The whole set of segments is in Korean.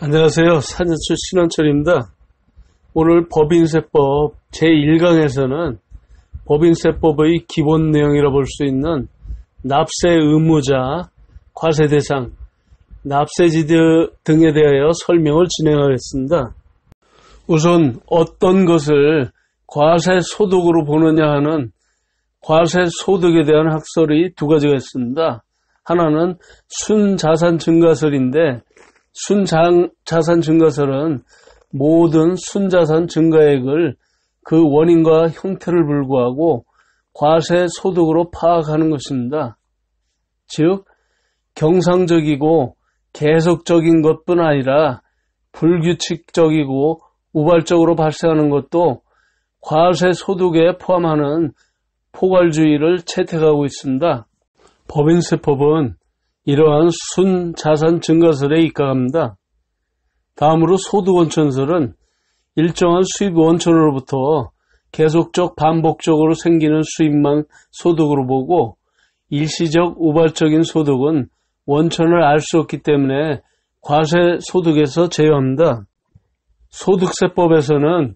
안녕하세요. 산현수 신원철입니다. 오늘 법인세법 제1강에서는 법인세법의 기본 내용이라 볼 수 있는 납세 의무자, 과세대상, 납세지 등에 대하여 설명을 진행하겠습니다. 우선 어떤 것을 과세소득으로 보느냐 하는 과세소득에 대한 학설이 두 가지가 있습니다. 하나는 순자산증가설인데 순자산 증가설은 모든 순자산 증가액을 그 원인과 형태를 불구하고 과세소득으로 파악하는 것입니다. 즉, 경상적이고 계속적인 것뿐 아니라 불규칙적이고 우발적으로 발생하는 것도 과세소득에 포함하는 포괄주의를 채택하고 있습니다. 법인세법은 이러한 순자산 증가설에 입각합니다. 다음으로 소득원천설은 일정한 수입 원천으로부터 계속적 반복적으로 생기는 수입만 소득으로 보고 일시적 우발적인 소득은 원천을 알 수 없기 때문에 과세소득에서 제외합니다. 소득세법에서는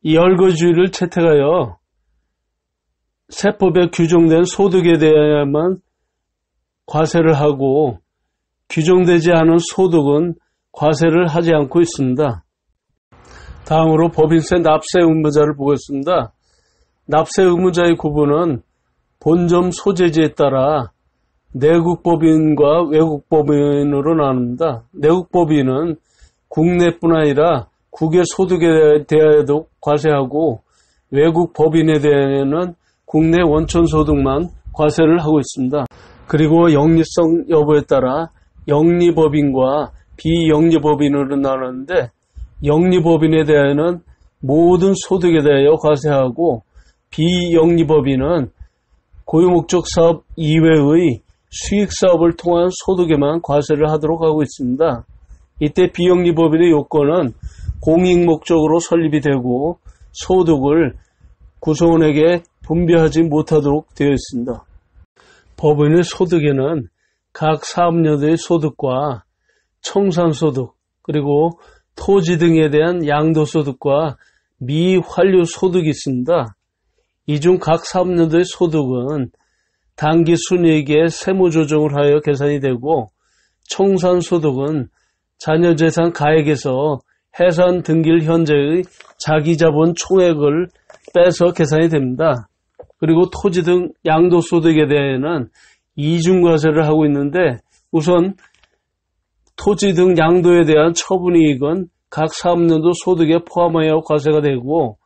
이 열거주의를 채택하여 세법에 규정된 소득에 대해야만 과세를 하고 규정되지 않은 소득은 과세를 하지 않고 있습니다. 다음으로 법인세 납세 의무자를 보겠습니다. 납세 의무자의 구분은 본점 소재지에 따라 내국법인과 외국법인으로 나눕니다. 내국법인은 국내뿐 아니라 국외 소득에 대하여도 과세하고 외국법인에 대해서는 국내 원천소득만 과세를 하고 있습니다. 그리고 영리성 여부에 따라 영리법인과 비영리법인으로 나누는데 영리법인에 대해서는 모든 소득에 대하여 과세하고 비영리법인은 고유목적 사업 이외의 수익사업을 통한 소득에만 과세를 하도록 하고 있습니다. 이때 비영리법인의 요건은 공익목적으로 설립이 되고 소득을 구성원에게 분배하지 못하도록 되어 있습니다. 법인의 소득에는 각 사업료의 소득과 청산소득 그리고 토지 등에 대한 양도소득과 미환류소득이 있습니다. 이 중 각 사업료의 소득은 당기 순이익의 세무조정을 하여 계산이 되고 청산소득은 자녀재산 가액에서 해산 등기일 현재의 자기자본 총액을 빼서 계산이 됩니다. 그리고 토지 등 양도소득에 대해서는 이중과세를 하고 있는데 우선 토지 등 양도에 대한 처분이익은 각 사업년도 소득에 포함하여 과세가 되고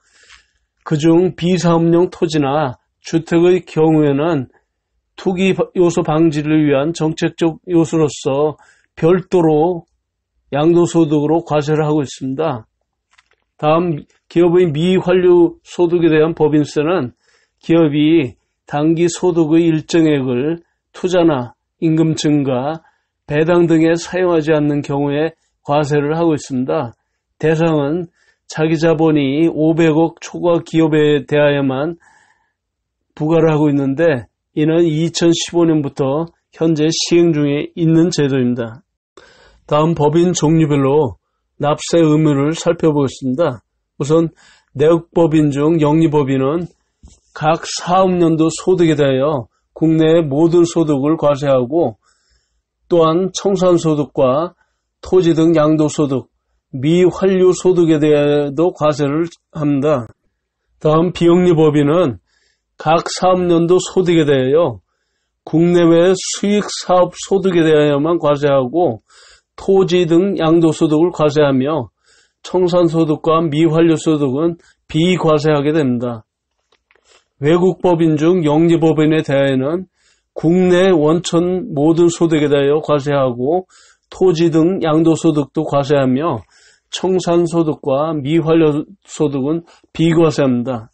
그중 비사업용 토지나 주택의 경우에는 투기 요소 방지를 위한 정책적 요소로서 별도로 양도소득으로 과세를 하고 있습니다. 다음 기업의 미환류 소득에 대한 법인세는 기업이 당기 소득의 일정액을 투자나 임금 증가, 배당 등에 사용하지 않는 경우에 과세를 하고 있습니다. 대상은 자기 자본이 500억 초과 기업에 대하여만 부과를 하고 있는데 이는 2015년부터 현재 시행 중에 있는 제도입니다. 다음 법인 종류별로 납세 의무를 살펴보겠습니다. 우선 내국법인 중 영리법인은 각 사업년도 소득에 대하여 국내의 모든 소득을 과세하고 또한 청산소득과 토지 등 양도소득, 미환류소득에 대해도 과세를 합니다. 다음 비영리법인은 각 사업년도 소득에 대하여 국내외 수익사업 소득에 대하여만 과세하고 토지 등 양도소득을 과세하며 청산소득과 미환류소득은 비과세하게 됩니다. 외국법인 중 영리법인에 대하여는 국내 원천 모든 소득에 대하여 과세하고 토지 등 양도소득도 과세하며 청산소득과 미환류소득은 비과세합니다.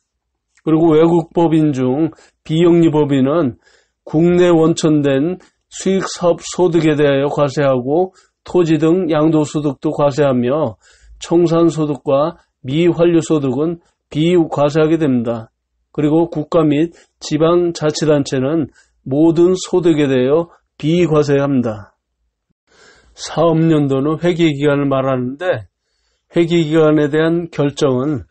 그리고 외국법인 중 비영리법인은 국내 원천된 수익사업 소득에 대하여 과세하고 토지 등 양도소득도 과세하며 청산소득과 미환류소득은 비과세하게 됩니다. 그리고 국가 및 지방자치단체는 모든 소득에 대하여 비과세합니다. 사업연도는 회계기간을 말하는데 회계기간에 대한 결정은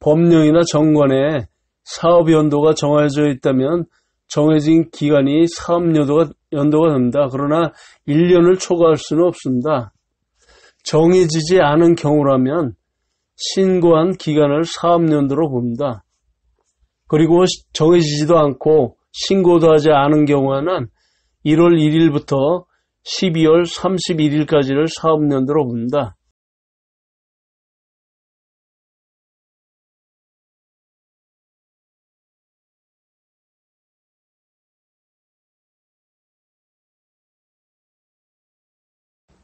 법령이나 정관에 사업연도가 정해져 있다면 정해진 기간이 사업연도가 됩니다. 그러나 1년을 초과할 수는 없습니다. 정해지지 않은 경우라면 신고한 기간을 사업연도로 봅니다. 그리고 정해지지도 않고 신고도 하지 않은 경우에는 1월 1일부터 12월 31일까지를 사업연도로 봅니다.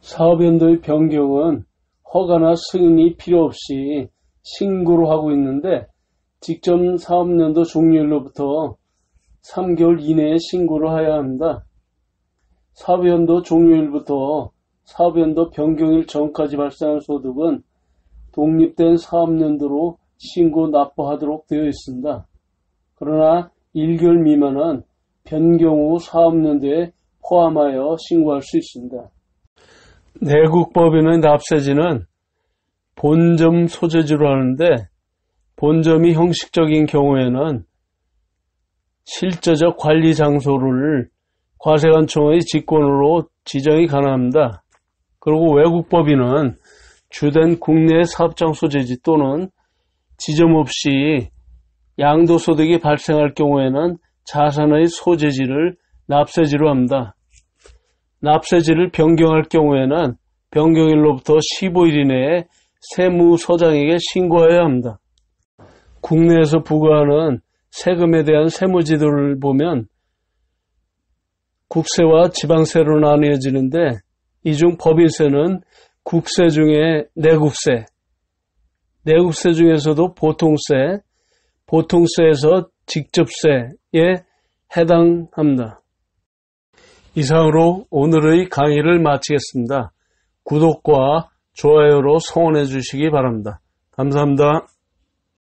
사업연도의 변경은 허가나 승인이 필요 없이 신고로 하고 있는데 직접 사업연도 종료일로부터 3개월 이내에 신고를 해야 합니다. 사업연도 종료일부터 사업연도 변경일 전까지 발생한 소득은 독립된 사업연도로 신고 납부하도록 되어 있습니다. 그러나 1개월 미만은 변경 후 사업연도에 포함하여 신고할 수 있습니다. 내국법인의 납세지는 본점 소재지로 하는데 본점이 형식적인 경우에는 실제적 관리 장소를 과세관청의 직권으로 지정이 가능합니다. 그리고 외국법인은 주된 국내 사업장 소재지 또는 지점 없이 양도소득이 발생할 경우에는 자산의 소재지를 납세지로 합니다. 납세지를 변경할 경우에는 변경일로부터 15일 이내에 세무서장에게 신고해야 합니다. 국내에서 부과하는 세금에 대한 세무지도를 보면 국세와 지방세로 나뉘어지는데 이 중 법인세는 국세 중에 내국세, 내국세 중에서도 보통세, 보통세에서 직접세에 해당합니다. 이상으로 오늘의 강의를 마치겠습니다. 구독과 좋아요로 성원해 주시기 바랍니다. 감사합니다.